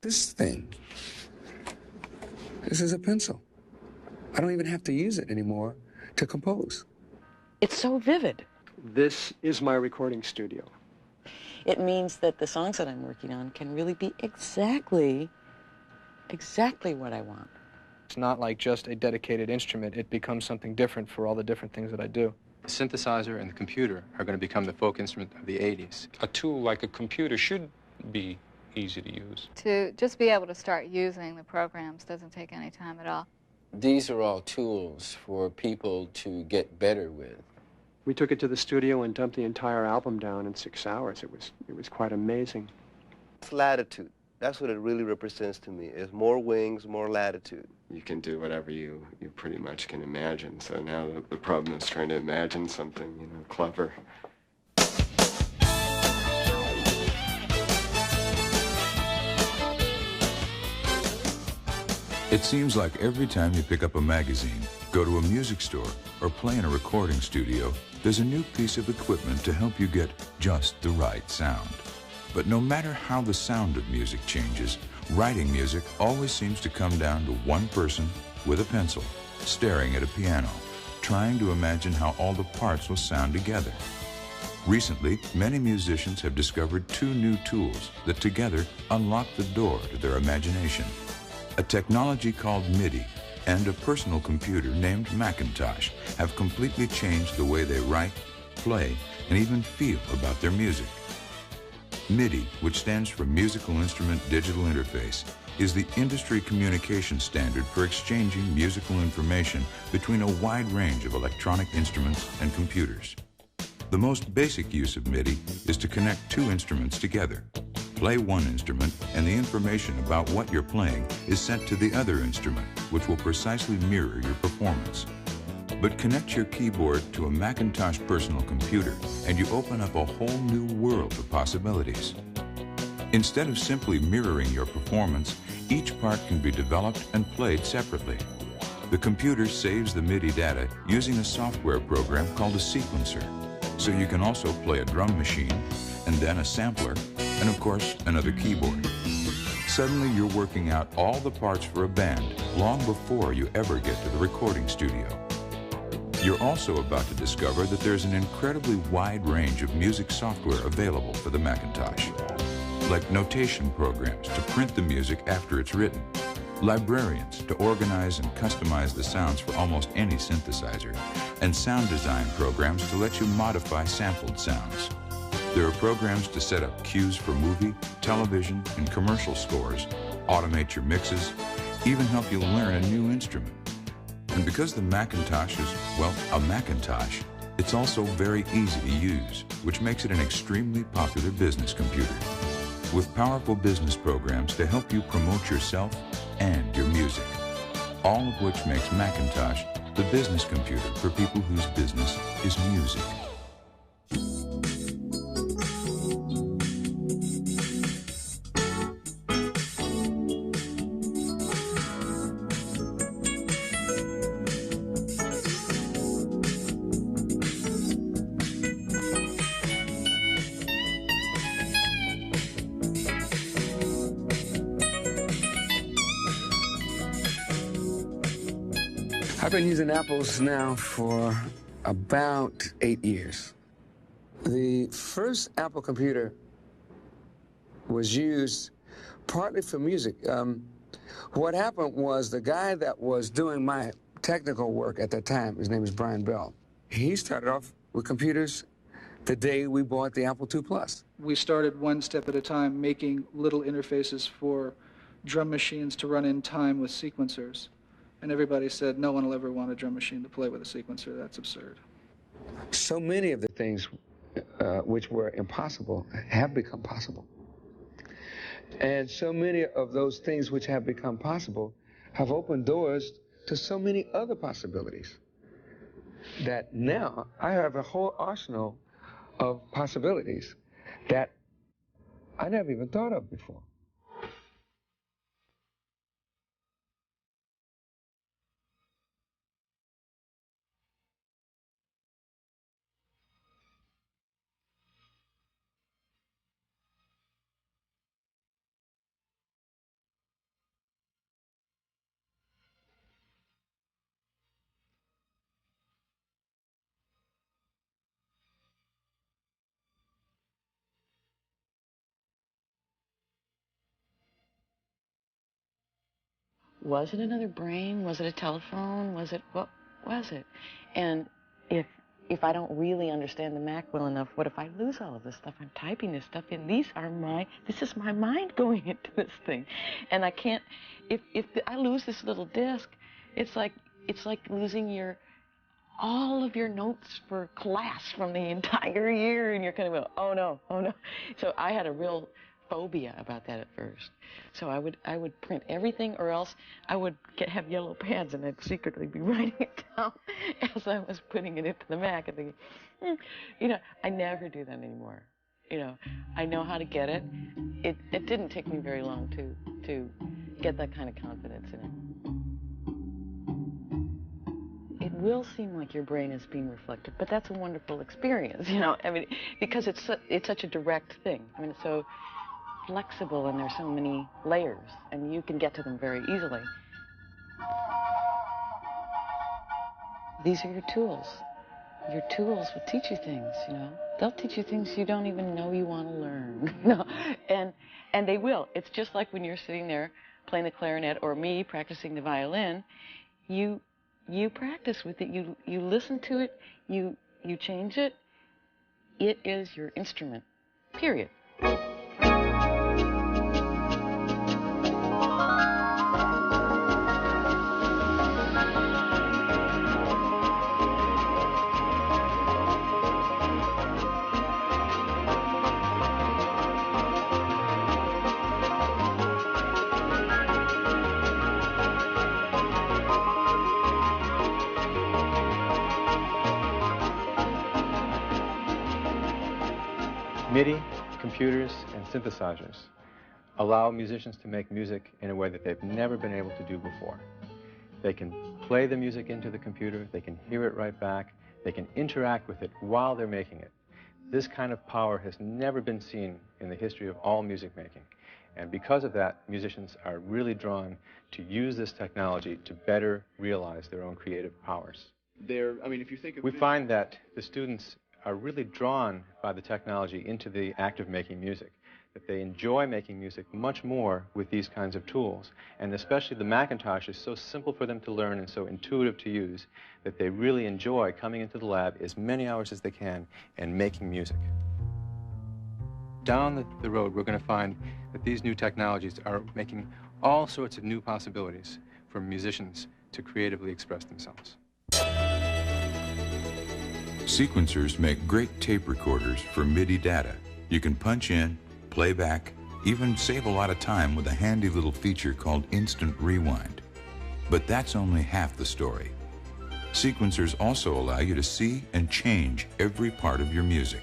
This thing, this is a pencil. I don't even have to use it anymore to compose. It's so vivid. This is my recording studio. It means that the songs that I'm working on can really be exactly what I want. It's not like just a dedicated instrument. It becomes something different for all the different things that I do. The synthesizer and the computer are going to become the folk instrument of the 80s. A tool like a computer should be easy to use. To just be able to start using the programs doesn't take any time at all. These are all tools for people to get better with. We took it to the studio and dumped the entire album down in 6 hours. It was quite amazing. It's latitude. That's what it really represents to me, is more wings, more latitude. You can do whatever you pretty much can imagine. So now the problem is trying to imagine something, you know, clever. It seems like every time you pick up a magazine, go to a music store, or play in a recording studio, there's a new piece of equipment to help you get just the right sound. But no matter how the sound of music changes, writing music always seems to come down to one person with a pencil, staring at a piano, trying to imagine how all the parts will sound together. Recently, many musicians have discovered two new tools that together unlock the door to their imagination. A technology called Midi and a personal computer named Macintosh have completely changed the way they write, play, and even feel about their music. Midi, which stands for Musical Instrument Digital Interface, is the industry communication standard for exchanging musical information between a wide range of electronic instruments and computers. The most basic use of Midi is to connect two instruments together. Play one instrument, and the information about what you're playing is sent to the other instrument, which will precisely mirror your performance. But connect your keyboard to a Macintosh personal computer, and you open up a whole new world of possibilities. Instead of simply mirroring your performance, each part can be developed and played separately. The computer saves the MIDI data using a software program called a sequencer, so you can also play a drum machine, and then a sampler, and of course, another keyboard. Suddenly, you're working out all the parts for a band long before you ever get to the recording studio. You're also about to discover that there's an incredibly wide range of music software available for the Macintosh, like notation programs to print the music after it's written, librarians to organize and customize the sounds for almost any synthesizer, and sound design programs to let you modify sampled sounds. There are programs to set up cues for movie, television, and commercial scores, automate your mixes, even help you learn a new instrument. And because the Macintosh is, well, a Macintosh, it's also very easy to use, which makes it an extremely popular business computer, with powerful business programs to help you promote yourself and your music, all of which makes Macintosh the business computer for people whose business is music. I've been using Apples now for about 8 years. The first Apple computer was used partly for music. What happened was the guy that was doing my technical work at that time, his name is Brian Bell, he started off with computers the day we bought the Apple II Plus. We started one step at a time, making little interfaces for drum machines to run in time with sequencers. And everybody said, no one will ever want a drum machine to play with a sequencer. That's absurd. So many of the things which were impossible have become possible. And so many of those things which have become possible have opened doors to so many other possibilities that now I have a whole arsenal of possibilities that I never even thought of before. was it another brain? Was it a telephone? Was it, what was it? And if I don't really understand the Mac well enough, what if I lose all of this stuff? I'm typing this stuff in. This is my mind going into this thing. And I can't, if I lose this little disk, it's like losing all of your notes for class from the entire year, and you're kind of, oh no, oh no. So I had a real phobia about that at first. So I would print everything, or else I would have yellow pads and I'd secretly be writing it down as I was putting it into the Mac and thinking, I never do that anymore. I know how to get it. It didn't take me very long to get that kind of confidence in it. It will seem like your brain is being reflected, but that's a wonderful experience, because it's such a direct thing. It's so flexible, and there's so many layers, and you can get to them very easily. These are your tools. Your tools will teach you things, They'll teach you things you don't even know you want to learn, and they will. It's just like when you're sitting there playing the clarinet, or me practicing the violin. You practice with it. You listen to it. You change it. It is your instrument. Period. MIDI, computers, and synthesizers allow musicians to make music in a way that they've never been able to do before. They can play the music into the computer, they can hear it right back, they can interact with it while they're making it. This kind of power has never been seen in the history of all music making. And because of that, musicians are really drawn to use this technology to better realize their own creative powers. If you think of we find that the students are really drawn by the technology into the act of making music, that they enjoy making music much more with these kinds of tools. And especially the Macintosh is so simple for them to learn and so intuitive to use that they really enjoy coming into the lab as many hours as they can and making music. Down the road, we're going to find that these new technologies are making all sorts of new possibilities for musicians to creatively express themselves. Sequencers make great tape recorders for MIDI data. You can punch in, play back, even save a lot of time with a handy little feature called Instant Rewind. But that's only half the story. Sequencers also allow you to see and change every part of your music.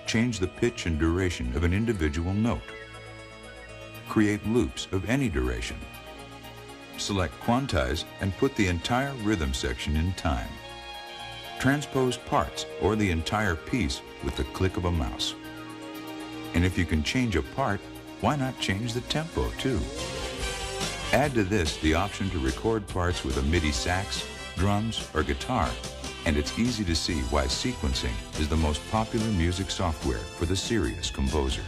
Change the pitch and duration of an individual note. Create loops of any duration. Select quantize and put the entire rhythm section in time. Transpose parts or the entire piece with the click of a mouse. And if you can change a part, why not change the tempo too? Add to this the option to record parts with a MIDI sax, drums, or guitar, and it's easy to see why sequencing is the most popular music software for the serious composer.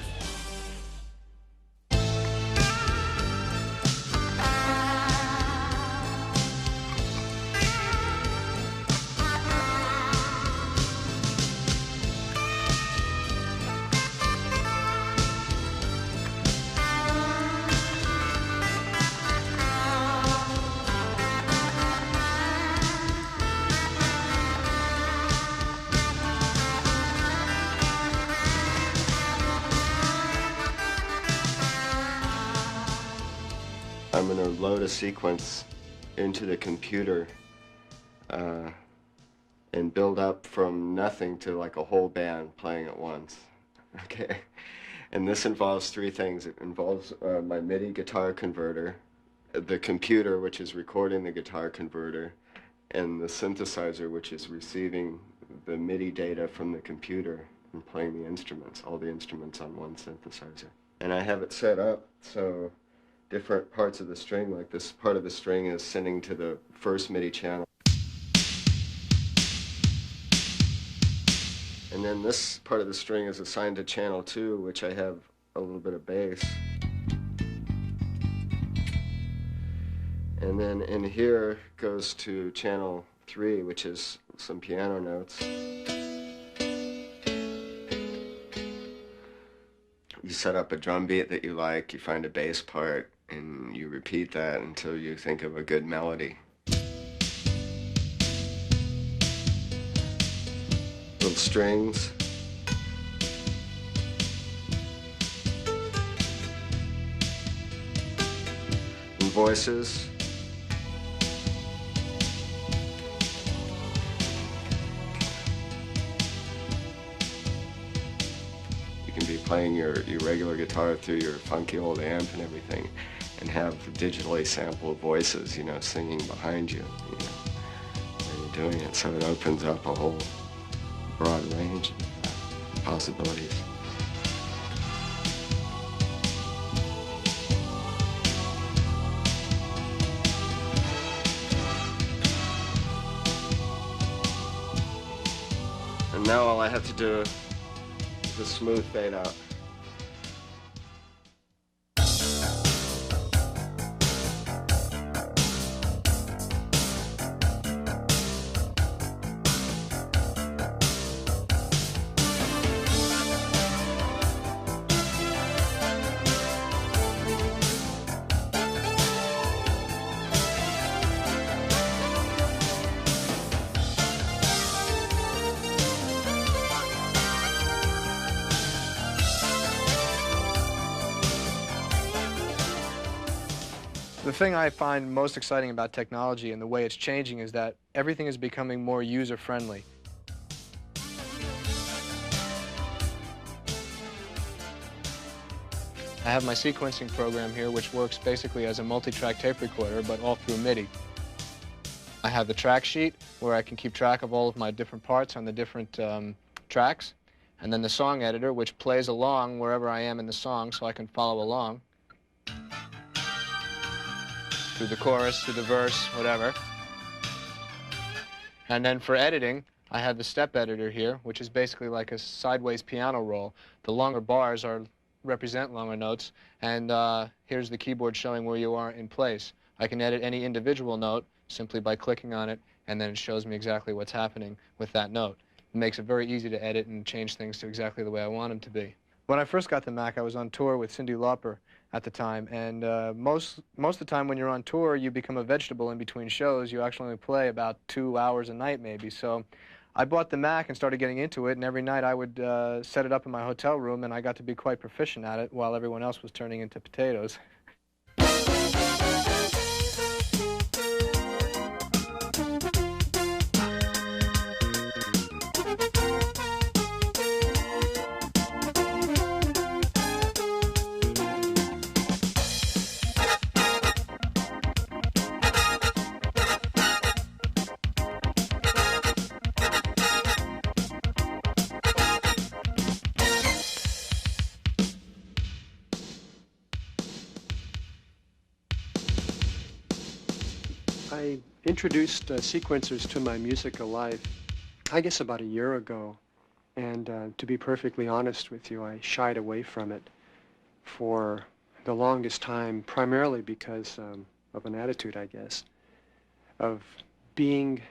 I'm going to load a sequence into the computer and build up from nothing to like a whole band playing at once. Okay? And this involves three things. It involves my MIDI guitar converter, the computer, which is recording the guitar converter, and the synthesizer, which is receiving the MIDI data from the computer and playing the instruments, all the instruments on one synthesizer. And I have it set up so different parts of the string, like this part of the string is sending to the first MIDI channel. And then this part of the string is assigned to channel 2, which I have a little bit of bass. And then in here goes to channel 3, which is some piano notes. You set up a drum beat that you like, you find a bass part, and you repeat that until you think of a good melody. Little strings. And voices. You can be playing your regular guitar through your funky old amp and everything, and have digitally sampled voices, you know, singing behind you, you know, when you're doing it. So it opens up a whole broad range of possibilities. And now all I have to do is a smooth fade out. The thing I find most exciting about technology and the way it's changing is that everything is becoming more user-friendly. I have my sequencing program here, which works basically as a multi-track tape recorder, but all through Midi. I have the track sheet, where I can keep track of all of my different parts on the different tracks, and then the song editor, which plays along wherever I am in the song so I can follow along. Through the chorus, through the verse, whatever. And then for editing, I have the step editor here, which is basically like a sideways piano roll. The longer bars represent longer notes, and here's the keyboard showing where you are in place. I can edit any individual note simply by clicking on it, and then it shows me exactly what's happening with that note. It makes it very easy to edit and change things to exactly the way I want them to be. When I first got the Mac, I was on tour with Cyndi Lauper at the time, and most of the time when you're on tour, you become a vegetable in between shows. You actually only play about 2 hours a night, maybe. So I bought the Mac and started getting into it, and every night I would set it up in my hotel room, and I got to be quite proficient at it while everyone else was turning into potatoes. I introduced sequencers to my musical life, I guess about a year ago, and to be perfectly honest with you, I shied away from it for the longest time, primarily because of an attitude, I guess, of being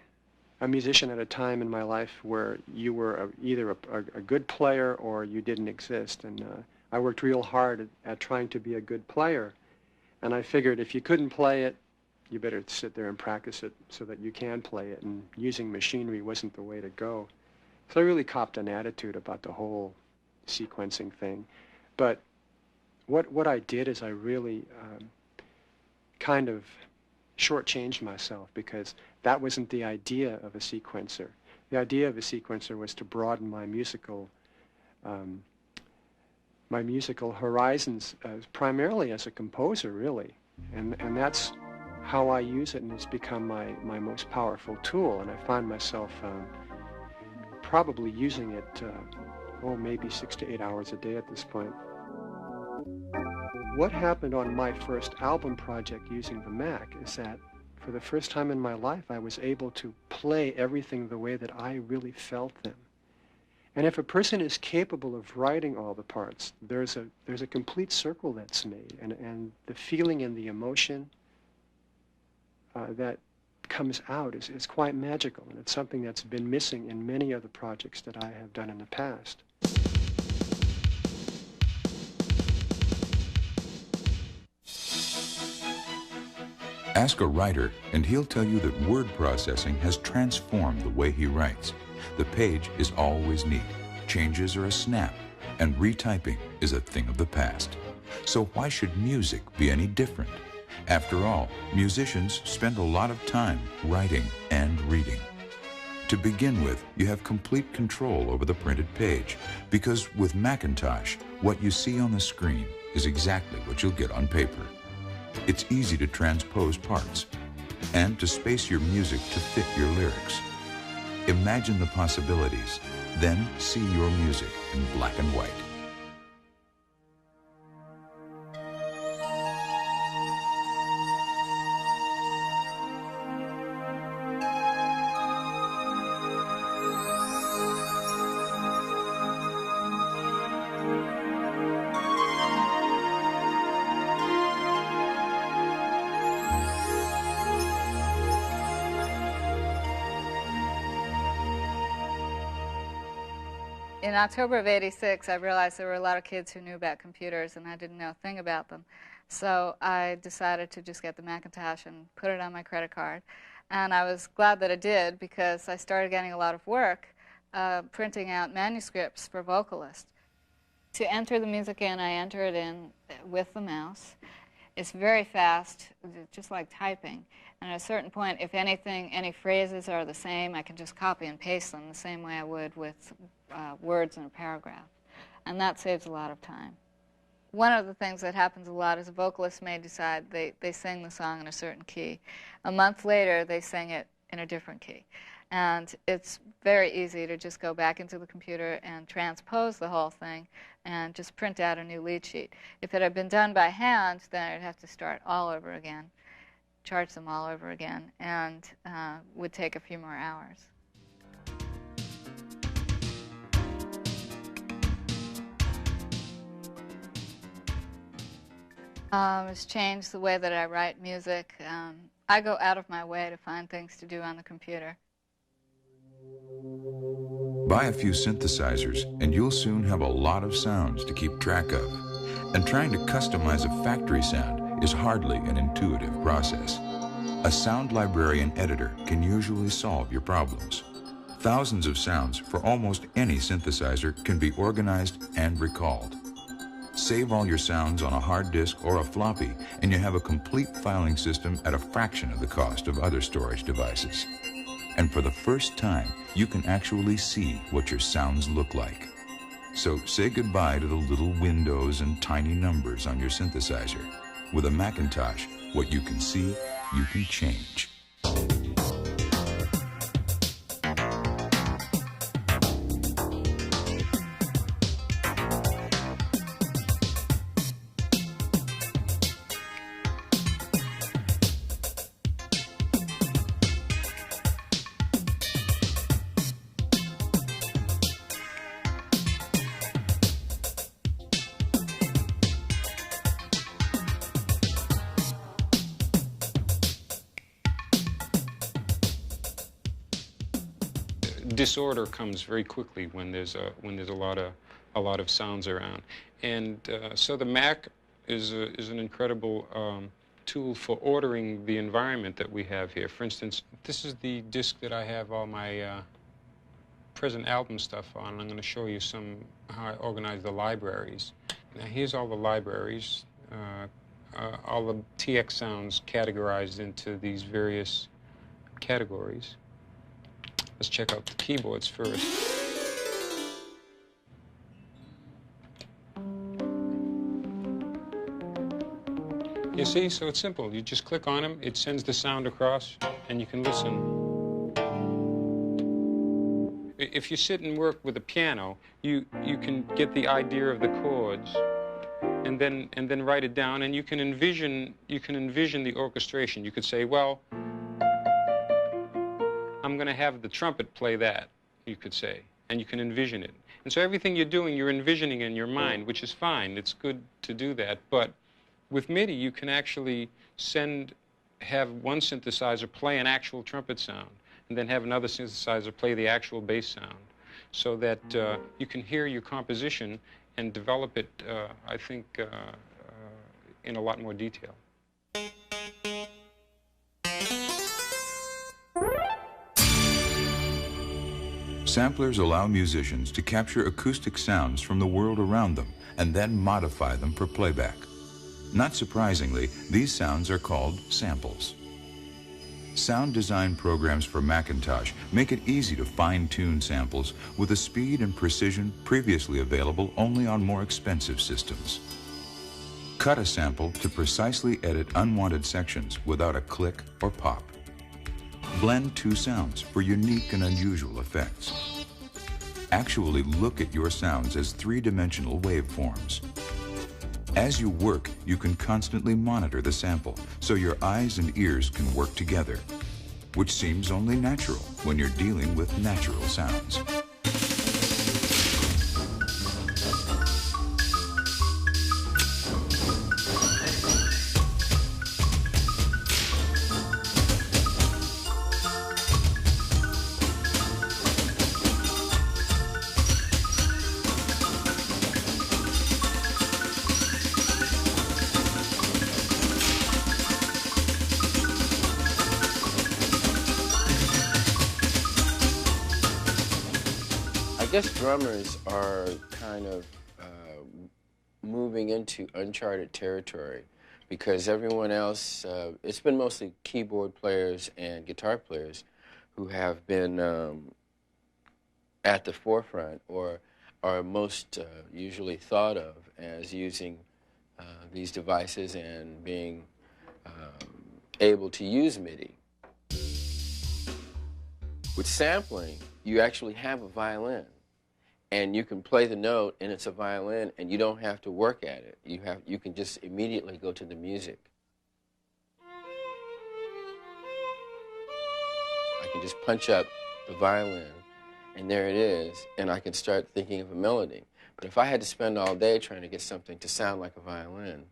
a musician at a time in my life where you were either a good player or you didn't exist, and I worked real hard at trying to be a good player, and I figured if you couldn't play it, you better sit there and practice it so that you can play it, and using machinery wasn't the way to go. So I really copped an attitude about the whole sequencing thing. But what I did is I really kind of shortchanged myself, because that wasn't the idea of a sequencer. The idea of a sequencer was to broaden my musical horizons, primarily as a composer, really. And that's how I use it, and it's become my most powerful tool, and I find myself probably using it, maybe 6 to 8 hours a day at this point. What happened on my first album project using the Mac is that for the first time in my life, I was able to play everything the way that I really felt them. And if a person is capable of writing all the parts, there's a complete circle that's made, and the feeling and the emotion that comes out is quite magical, and it's something that's been missing in many other projects that I have done in the past. Ask a writer, and he'll tell you that word processing has transformed the way he writes. The page is always neat, changes are a snap, and retyping is a thing of the past. So why should music be any different? After all, musicians spend a lot of time writing and reading. To begin with, you have complete control over the printed page, because with Macintosh, what you see on the screen is exactly what you'll get on paper. It's easy to transpose parts and to space your music to fit your lyrics. Imagine the possibilities, then see your music in black and white. In October of '86, I realized there were a lot of kids who knew about computers, and I didn't know a thing about them. So I decided to just get the Macintosh and put it on my credit card. And I was glad that I did, because I started getting a lot of work printing out manuscripts for vocalists. To enter the music in, I enter it in with the mouse. It's very fast, just like typing. And at a certain point, if anything, any phrases are the same, I can just copy and paste them the same way I would with words in a paragraph. And that saves a lot of time. One of the things that happens a lot is a vocalist may decide they sing the song in a certain key. A month later, they sing it in a different key. And it's very easy to just go back into the computer and transpose the whole thing and just print out a new lead sheet. If it had been done by hand, then I'd have to start all over again, charge them all over again, and would take a few more hours. It's changed the way that I write music. I go out of my way to find things to do on the computer. Buy a few synthesizers, and you'll soon have a lot of sounds to keep track of. And trying to customize a factory sound is hardly an intuitive process. A sound librarian editor can usually solve your problems. Thousands of sounds for almost any synthesizer can be organized and recalled. Save all your sounds on a hard disk or a floppy, and you have a complete filing system at a fraction of the cost of other storage devices. And for the first time, you can actually see what your sounds look like. So say goodbye to the little windows and tiny numbers on your synthesizer. With a Macintosh, what you can see, you can change. Disorder comes very quickly when there's a lot of sounds around, and so the Mac is an incredible tool for ordering the environment that we have here. For instance, this is the disc that I have all my present album stuff on. I'm going to show you how I organize the libraries. Now here's all the libraries, all the TX sounds categorized into these various categories. Let's check out the keyboards first. You see, so it's simple. You just click on them, it sends the sound across, and you can listen. If you sit and work with a piano, you can get the idea of the chords, and then write it down, and you can envision the orchestration. You could say, well, I'm going to have the trumpet play that, you could say, and you can envision it. And so everything you're doing, you're envisioning in your mind, which is fine. It's good to do that. But with Midi, you can actually send have one synthesizer play an actual trumpet sound, and then have another synthesizer play the actual bass sound, so that you can hear your composition and develop it, I think, in a lot more detail. Samplers allow musicians to capture acoustic sounds from the world around them and then modify them for playback. Not surprisingly, these sounds are called samples. Sound design programs for Macintosh make it easy to fine-tune samples with a speed and precision previously available only on more expensive systems. Cut a sample to precisely edit unwanted sections without a click or pop. Blend two sounds for unique and unusual effects. Actually look at your sounds as three-dimensional waveforms. As you work, you can constantly monitor the sample so your eyes and ears can work together, which seems only natural when you're dealing with natural sounds. I guess drummers are kind of moving into uncharted territory because everyone else, it's been mostly keyboard players and guitar players who have been at the forefront or are most usually thought of as using these devices and being able to use Midi. With sampling, you actually have a violin. And you can play the note, and it's a violin, and you don't have to work at it. You can just immediately go to the music. I can just punch up the violin, and there it is, and I can start thinking of a melody. But if I had to spend all day trying to get something to sound like a violin,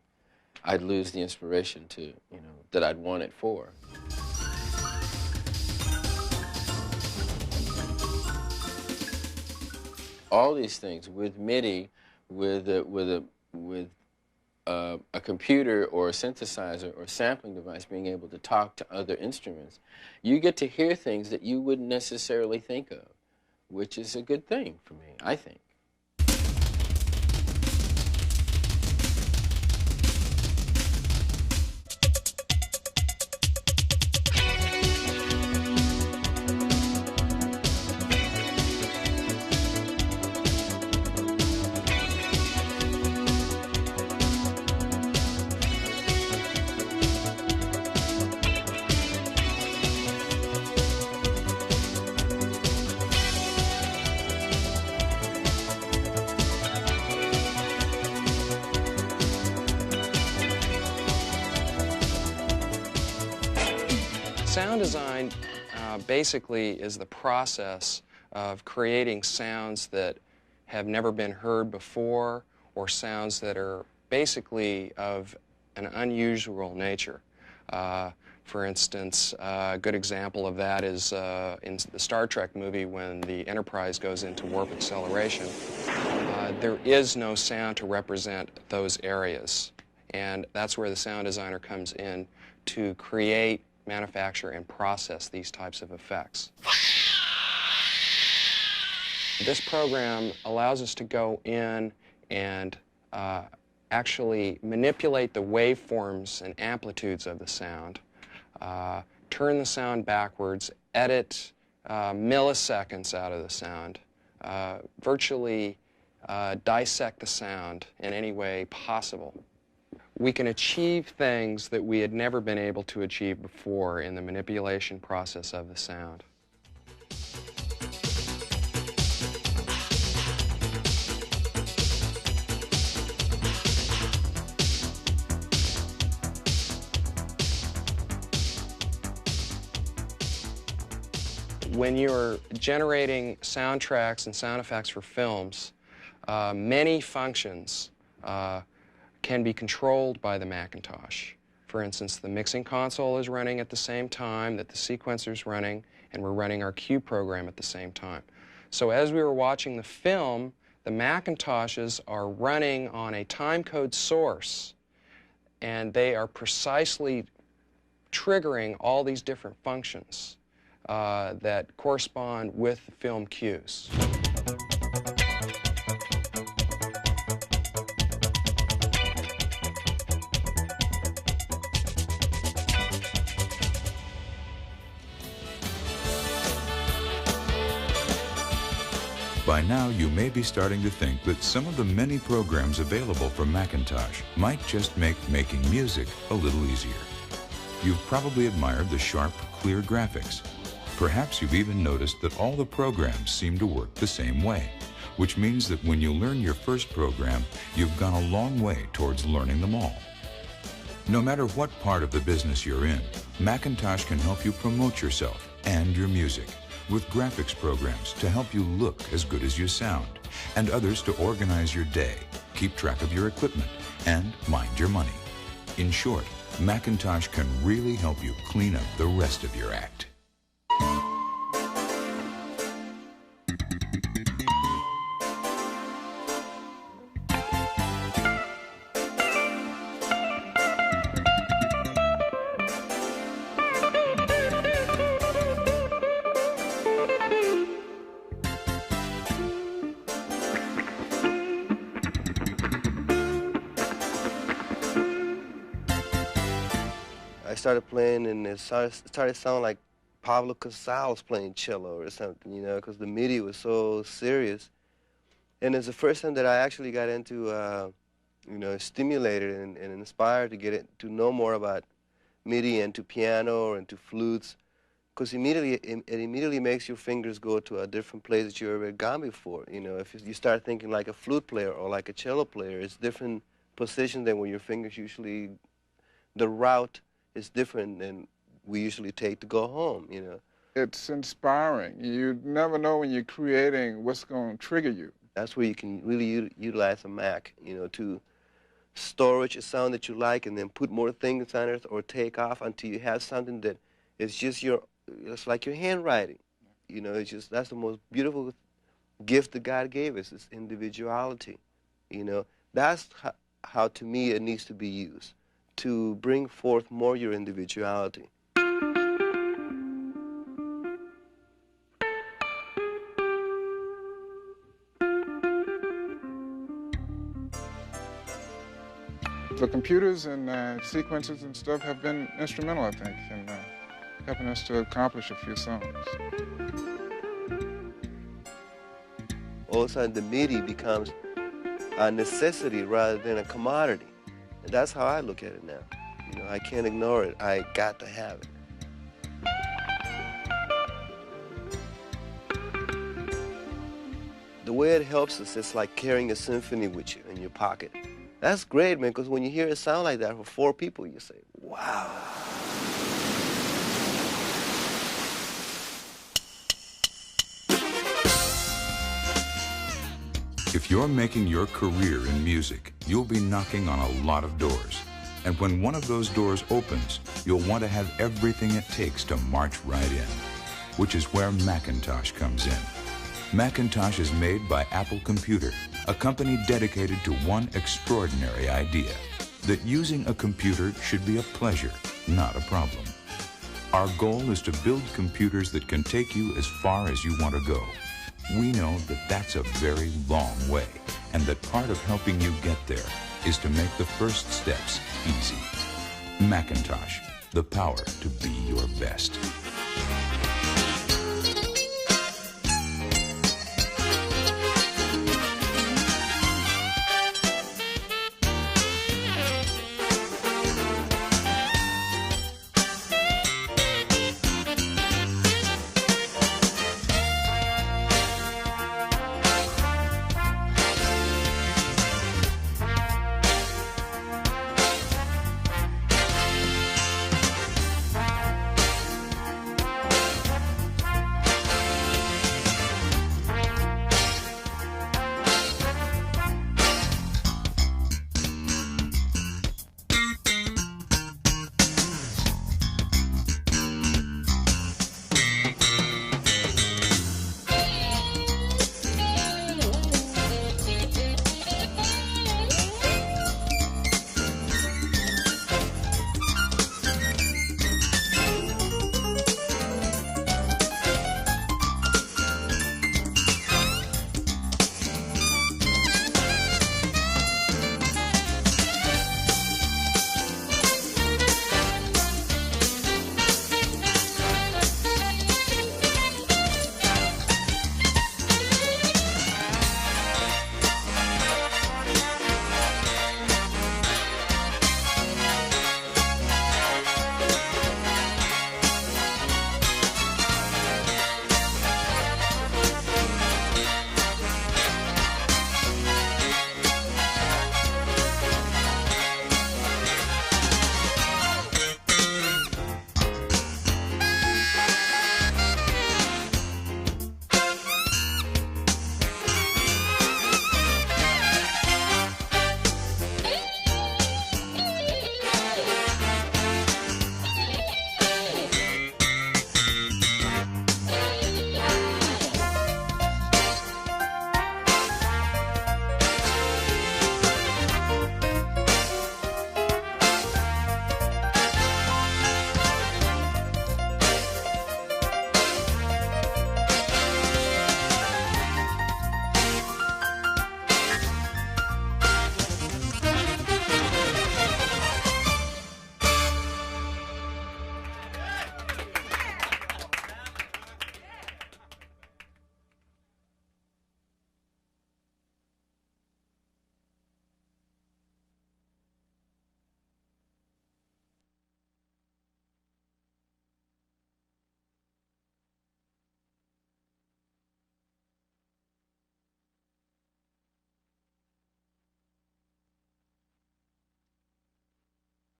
I'd lose the inspiration to, that I'd want it for. All these things with MIDI, with a computer or a synthesizer or sampling device being able to talk to other instruments, you get to hear things that you wouldn't necessarily think of, which is a good thing for me, I think. Sound design basically is the process of creating sounds that have never been heard before or sounds that are basically of an unusual nature. For instance, a good example of that is in the Star Trek movie when the Enterprise goes into warp acceleration. There is no sound to represent those areas, and that's where the sound designer comes in to create, manufacture, and process these types of effects. This program allows us to go in and actually manipulate the waveforms and amplitudes of the sound, turn the sound backwards, edit milliseconds out of the sound, virtually dissect the sound in any way possible. We can achieve things that we had never been able to achieve before in the manipulation process of the sound. When you're generating soundtracks and sound effects for films, many functions can be controlled by the Macintosh. for instance, the mixing console is running at the same time that the sequencer's running, and we're running our cue program at the same time. So as we were watching the film, the Macintoshes are running on a timecode source, and they are precisely triggering all these different functions that correspond with the film cues. By now, you may be starting to think that some of the many programs available for Macintosh might just make making music a little easier. You've probably admired the sharp, clear graphics. Perhaps you've even noticed that all the programs seem to work the same way, which means that when you learn your first program, you've gone a long way towards learning them all. No matter what part of the business you're in, Macintosh can help you promote yourself and your music, with graphics programs to help you look as good as you sound, and others to organize your day, keep track of your equipment, and mind your money. In short, Macintosh can really help you clean up the rest of your act. I started playing, and it started sounding like Pablo Casals playing cello or something, you know, because the Midi was so serious. And it's the first time that I actually got into, you know, stimulated and inspired to to know more about Midi and to piano and to flutes, because it immediately makes your fingers go to a different place that you've ever gone before. You know, if you start thinking like a flute player or like a cello player, it's different position than where your fingers usually, the route is different than we usually take to go home, you know. It's inspiring. You never know when you're creating what's going to trigger you. That's where you can really utilize a Mac, you know, to storage a sound that you like and then put more things on it or take off until you have something that is just it's like your handwriting. You know, it's just, that's the most beautiful gift that God gave us, is individuality. You know, that's how to me it needs to be used, to bring forth more your individuality. The computers and sequences and stuff have been instrumental, I think, in helping us to accomplish a few songs. All of a sudden, the Midi becomes a necessity rather than a commodity. And that's how I look at it now. You know, I can't ignore it. I got to have it. The way it helps us, it's like carrying a symphony with you in your pocket. That's great, man, because when you hear a sound like that for 4 people, you say, wow. If you're making your career in music, you'll be knocking on a lot of doors. And when one of those doors opens, you'll want to have everything it takes to march right in, which is where Macintosh comes in. Macintosh is made by Apple Computer, a company dedicated to one extraordinary idea, that using a computer should be a pleasure, not a problem. Our goal is to build computers that can take you as far as you want to go. We know that that's a very long way, and that part of helping you get there is to make the first steps easy. Macintosh, the power to be your best.